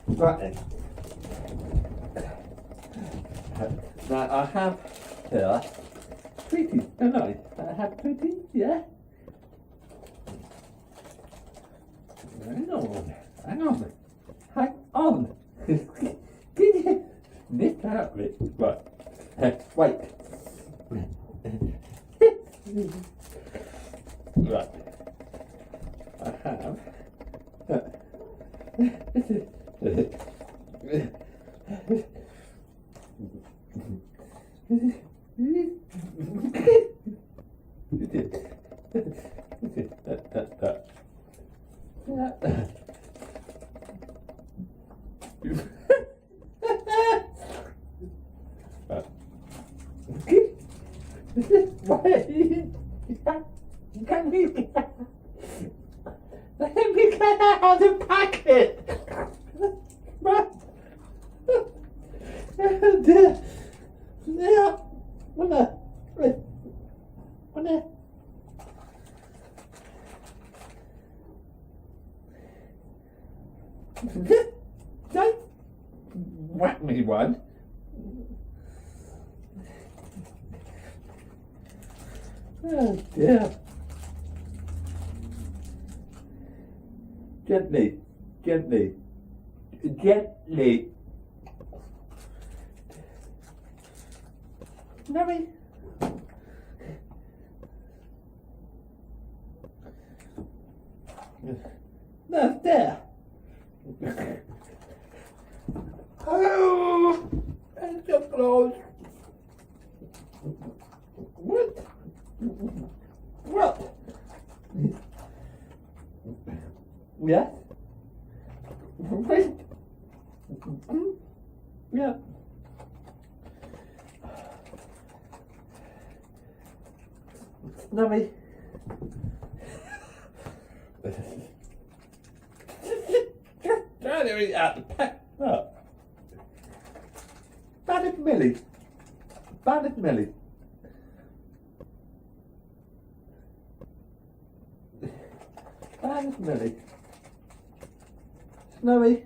Right then. Now I have here treaties, don't I? I have treaties, yeah? Hang on, hang on, hang on. Can you nip out of it? Right, wait. Right, I have. Can we get out of the packet? Yeah, don't whack me one. Oh dear. Gently, gently, gently. Nubby. No, there. Oh, it's so close. What? What? Yes? Wait. Yeah. Snubby. Try to eat out the pack. Look. Battered Millie. Battered Millie. Battered Millie. Snowy.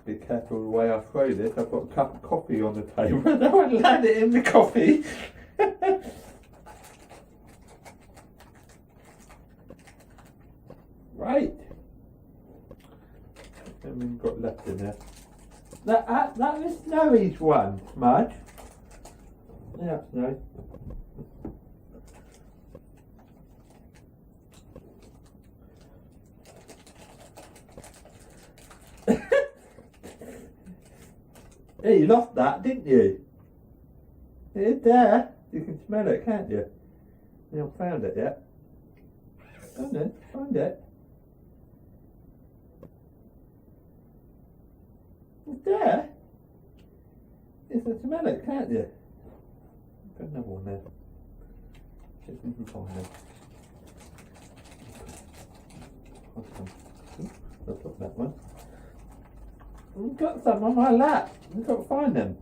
Be careful the way I throw this. I've got a cup of coffee on the table. I don't want to land it in the coffee. Right. How many got left in there? That was Snowy's one, Smudge. Yeah, Snowy. Yeah, you lost that, didn't you? It's there. You can smell it, can't you? You haven't found it yet. Find it. Find it. It's there. You can smell it, can't you? Got another one there. See if we can find it. I've got that one. I've got some on my lap. I've got to find them.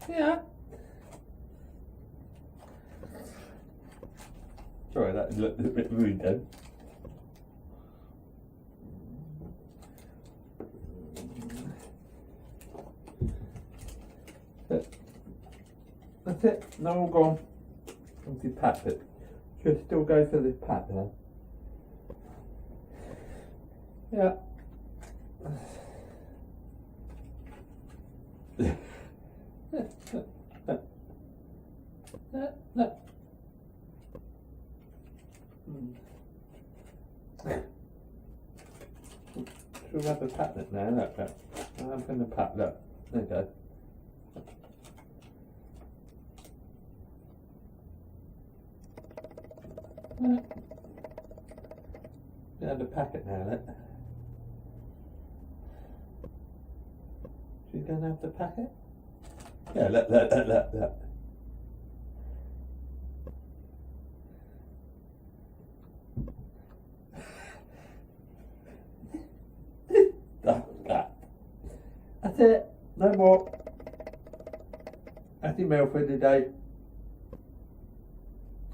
Yeah. Sorry, that looked a bit rude then. That's it. Now all gone. Empty packet. Should still go for this pat there. Yeah. No. Should we have a pat now? Look. I'm going to pat. Look. There you go. You have the packet now, look. She's going to have the packet? Yeah, look. That's it. No more. That's your meal for the day.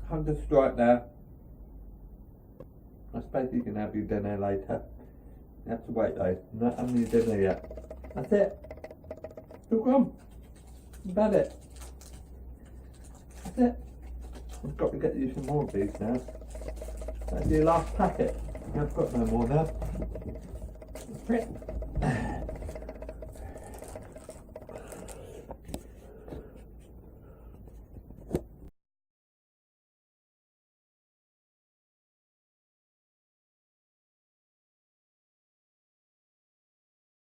Hunger strike now. I suppose you can have your dinner later. You have to wait though. Not having your dinner yet. That's it. You're gone. About it. That's it. I've got to get you some more of these now. That's your last packet. I've got no more now. That's it.